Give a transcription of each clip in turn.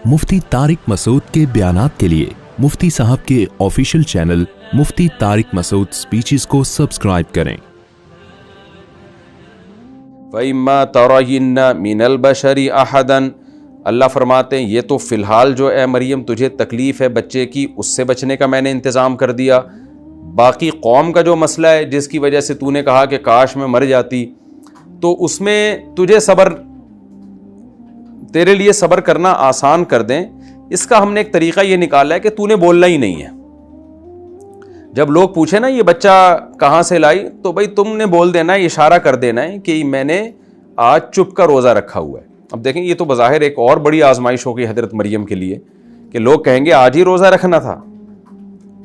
मुफ्ती तारिक मसूद के बयानात के लिए मुफ्ती साहब के ऑफिशियल चैनल मुफ्ती तारिक मसूद स्पीचेस को सब्सक्राइब करें। फ़इम्मा तरयिन्ना मिनल बशरी अहदन, अल्लाह फरमाते हैं ये तो फ़िलहाल जो है मरियम तुझे तकलीफ़ है बच्चे की, उससे बचने का मैंने इंतज़ाम कर दिया। बाकी कौम का जो मसला है जिसकी वजह से तूने कहा कि काश मैं मर जाती, तो उसमें तुझे सब्र, तेरे लिए सब्र करना आसान कर दें। इसका हमने एक तरीक़ा ये निकाला है कि तूने बोलना ही नहीं है। जब लोग पूछे ना ये बच्चा कहाँ से लाई, तो भाई तुमने बोल देना है, इशारा कर देना है कि मैंने आज चुप का रोज़ा रखा हुआ है। अब देखें ये तो बज़ाहिर एक और बड़ी आजमाइश हो गई हज़रत मरियम के लिए कि लोग कहेंगे आज ही रोज़ा रखना था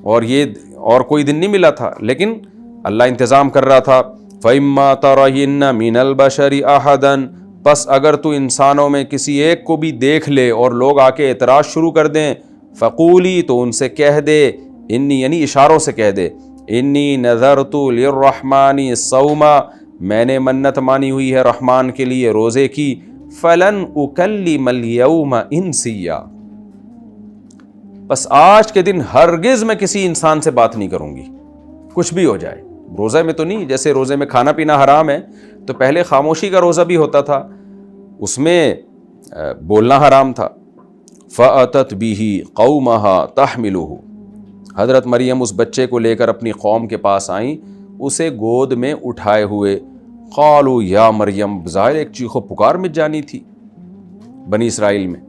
और ये और कोई दिन नहीं मिला था, लेकिन अल्लाह इंतज़ाम कर रहा था। फ़इम्मा तरयिन्ना मिनल बशरी अहदन, बस अगर तू इंसानों में किसी एक को भी देख ले और लोग आके एतराज़ शुरू कर दें, फ़क़ूली, तो उनसे कह दे, इन्नी, यानी इशारों से कह दे, इन्नी नज़रतु लिर्रहमानी सौमा, मैंने मन्नत मानी हुई है रहमान के लिए रोज़े की। फ़लन उकल्लिमल यौमा इंसिया, बस आज के दिन हरगिज़ मैं किसी इंसान से बात नहीं करूँगी, कुछ भी हो जाए। रोज़े में तो नहीं, जैसे रोज़े में खाना पीना हराम है तो पहले खामोशी का रोज़ा भी होता था, उसमें बोलना हराम था। फ़अतत बिही कौमहा तहमिलुहु, हज़रत मरियम उस बच्चे को लेकर अपनी कौम के पास आईं, उसे गोद में उठाए हुए। क़ालू या मरियम, ज़ाहिर एक चीखो पुकार में जानी थी बनी इसराइल में।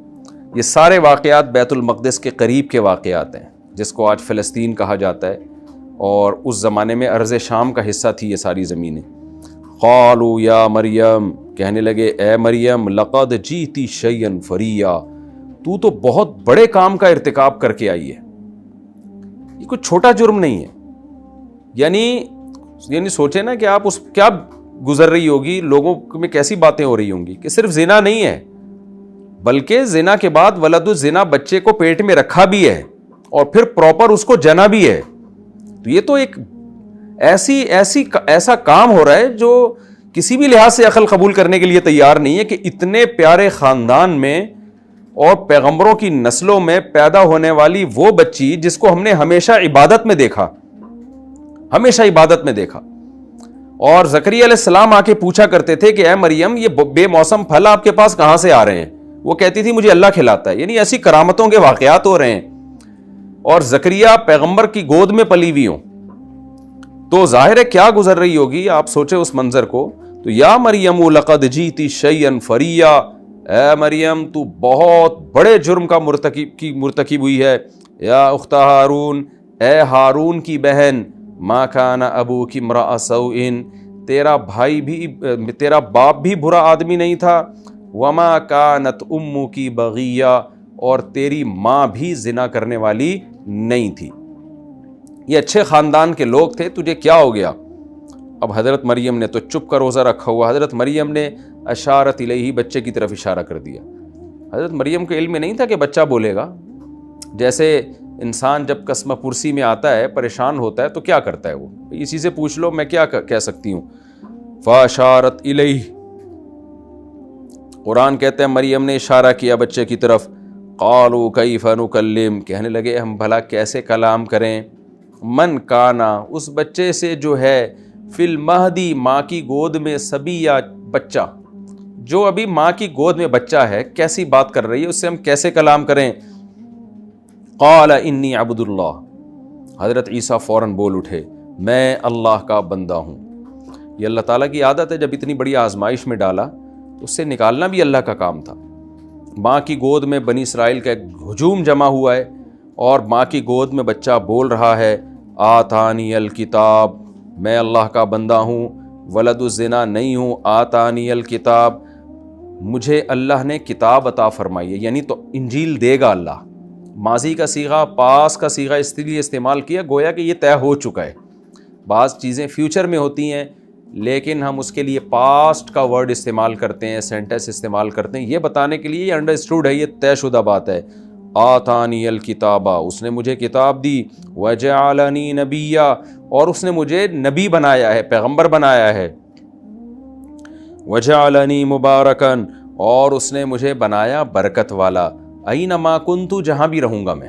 ये सारे वाक़यात बैतुल मक़दिस के करीब के वाक़यात हैं, जिसको आज फ़लस्तीन कहा जाता है, और उस ज़माने में अर्ज़ शाम का हिस्सा थी ये सारी ज़मीनें। क़ालू या मरियम, कहने लगे ए मरियम, लक़द जीती शय्यन फ़रिया, तू तो बहुत बड़े काम का इर्तिकाब करके आई है, ये कोई छोटा जुर्म नहीं है। यानी सोचे ना कि आप उस क्या गुजर रही होगी, लोगों में कैसी बातें हो रही होंगी कि सिर्फ ज़िना नहीं है, बल्कि ज़िना के बाद वलदुज़ ज़िना, बच्चे को पेट में रखा भी है और फिर प्रॉपर उसको जना भी है। तो ये तो एक ऐसा काम हो रहा है जो किसी भी लिहाज से अकल कबूल करने के लिए तैयार नहीं है कि इतने प्यारे ख़ानदान में और पैगंबरों की नस्लों में पैदा होने वाली वो बच्ची जिसको हमने हमेशा इबादत में देखा, हमेशा इबादत में देखा। और ज़करिया अलैहिस्सलाम आके पूछा करते थे कि ए मरियम, ये बेमौसम फल आपके पास कहाँ से आ रहे हैं? वो कहती थी मुझे अल्लाह खिलाता है। यानी ऐसी करामतों के वाक़यात हो रहे हैं, और ज़करिया पैगंबर की गोद में पली हुई हो, तो जाहिर है क्या गुजर रही होगी। आप सोचे उस मंजर को। तो या मरियम लक़द जीती शय्यन फ़रिया, ए मरियम तू बहुत बड़े जुर्म का मुर्तकिब हुई है। या उख्ता हारून, ए हारून की बहन, मा काना अबूकी इम्रअ सौइन, तेरा बाप भी बुरा आदमी नहीं था। वमा कानत उम्मुकी बगिया, और तेरी माँ भी जिना करने वाली नहीं थी। ये अच्छे ख़ानदान के लोग थे, तुझे क्या हो गया? अब हज़रत मरियम ने तो चुप का रोज़ा रखा हुआ, हज़रत मरियम ने अशारत इलैहि, बच्चे की तरफ इशारा कर दिया। हज़रत मरियम को इल्म में नहीं था कि बच्चा बोलेगा। जैसे इंसान जब कसम पुरसी में आता है, परेशान होता है, तो क्या करता है वो, इसी से पूछ लो मैं क्या कह सकती हूँ। फ़अशारत इलैहि, कुरान कहते हैं मरियम ने इशारा किया बच्चे की तरफ। क़ालू कैफ़ नुकल्लिम, कहने लगे हम भला कैसे कलाम करें, मन काना, उस बच्चे से जो है, फिल महदी, माँ की गोद में, सबिया, बच्चा, जो अभी माँ की गोद में बच्चा है, कैसी बात कर रही है, उससे हम कैसे कलाम करें। क़ाल इन्नी अब्दुल्लाह, हज़रत ईसा फ़ौरन बोल उठे, मैं अल्लाह का बंदा हूँ। ये अल्लाह ताला की आदत है, जब इतनी बड़ी आजमाइश में डाला तो उससे निकालना भी अल्लाह का काम था। माँ की गोद में बनी इसराइल का एक हुजूम जमा हुआ है, और माँ की गोद में बच्चा बोल रहा है, आतानी अल किताब, मैं अल्लाह का बंदा हूँ, वलदुज़ ज़िना नहीं हूँ, आतानी अल किताब, मुझे अल्लाह ने किताब अता फरमाई है। यानी तो इंजील देगा अल्लाह। माजी का सीगा, पास का सीगा इसलिए इस्तेमाल किया, गोया कि ये तय हो चुका है। बाज़ चीज़ें फ्यूचर में होती हैं, लेकिन हम उसके लिए पास्ट का वर्ड इस्तेमाल करते हैं, सेंटेंस इस्तेमाल करते हैं, ये बताने के लिए ये अंडरस्टूड है, ये तयशुदा बात है। आतानी अल किताबा, उसने मुझे किताब दी, वजअलनी नबिया, और उसने मुझे नबी बनाया है, पैगंबर बनाया है। वजअलनी मुबारकन, और उसने मुझे बनाया बरकत वाला। اینما کنتو جہاں بھی رہوں گا میں،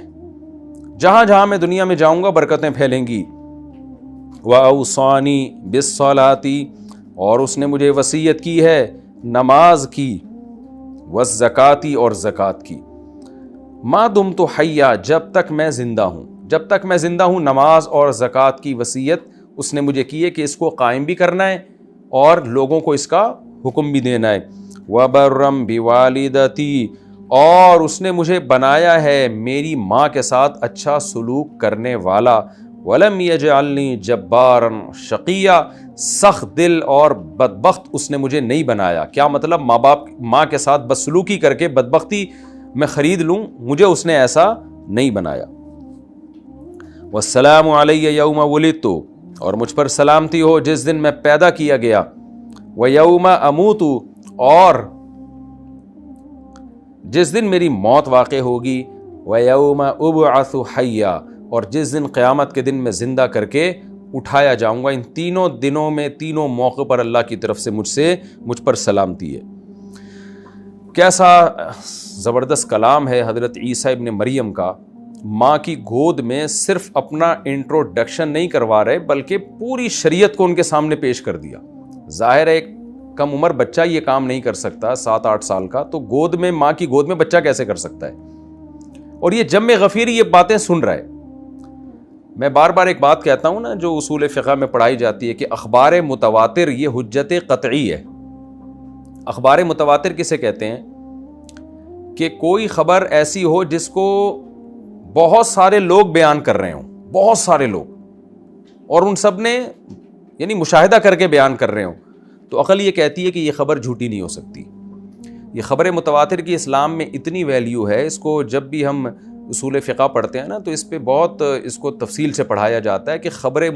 جہاں جہاں میں دنیا میں جاؤں گا برکتیں پھیلیں گی. وَأَوْصَانِي بِالصَّلَاةِ اور اس نے مجھے وصیت کی ہے نماز کی، وَالزَّكَاةِ اور زکوٰۃ کی. ما دمت حیا جب تک میں زندہ ہوں، جب تک میں زندہ ہوں نماز اور زکوٰۃ کی وصیت اس نے مجھے کی ہے کہ اس کو قائم بھی کرنا ہے اور لوگوں کو اس کا حکم بھی دینا ہے. وَبَرًّا بِوَالِدَتِي اور اس نے مجھے بنایا ہے میری ماں کے ساتھ اچھا سلوک کرنے والا. وَلَمْ يَجْعَلْنِي جَبَّارًا شَقِيًّا سخت دل اور بدبخت اس نے مجھے نہیں بنایا. کیا مطلب؟ ماں کے ساتھ بدسلوکی کر کے بدبختی میں خرید لوں، مجھے اس نے ایسا نہیں بنایا. وَالسَّلَامُ عَلَيَّ يَوْمَ وُلِدتُّ اور مجھ پر سلامتی ہو جس دن میں پیدا کیا گیا. وَيَوْمَ أَمُوتُ اور جس دن میری موت واقع ہوگی. وَيَوْمَ أُبْعَثُ حَيًّا اور جس دن قیامت کے دن میں زندہ کر کے اٹھایا جاؤں گا. ان تینوں دنوں میں تینوں موقع پر اللہ کی طرف سے مجھ پر سلامتی ہے. کیسا زبردست کلام ہے حضرت عیسیٰ ابن مریم کا. ماں کی گود میں صرف اپنا انٹروڈکشن نہیں کروا رہے بلکہ پوری شریعت کو ان کے سامنے پیش کر دیا. ظاہر ہے ایک کم عمر بچہ یہ کام نہیں کر سکتا، 7-8 سال کا، تو ماں کی گود میں بچہ کیسے کر سکتا ہے؟ اور یہ جم غفیر یہ باتیں سن رہا ہے. میں بار بار ایک بات کہتا ہوں نا جو اصول فقہ میں پڑھائی جاتی ہے کہ اخبار متواتر یہ حجت قطعی ہے. اخبار متواتر کسے کہتے ہیں؟ کہ کوئی خبر ایسی ہو جس کو بہت سارے لوگ بیان کر رہے ہوں، بہت سارے لوگ، اور ان سب نے یعنی مشاہدہ کر کے بیان کر رہے ہوں، تو عقل یہ کہتی ہے کہ یہ خبر جھوٹی نہیں ہو سکتی. یہ خبر متواتر کی اسلام میں اتنی ویلیو ہے، اس کو جب بھی ہم اصول فقہ پڑھتے ہیں نا تو اس پہ بہت اس کو تفصیل سے پڑھایا جاتا ہے کہ خبر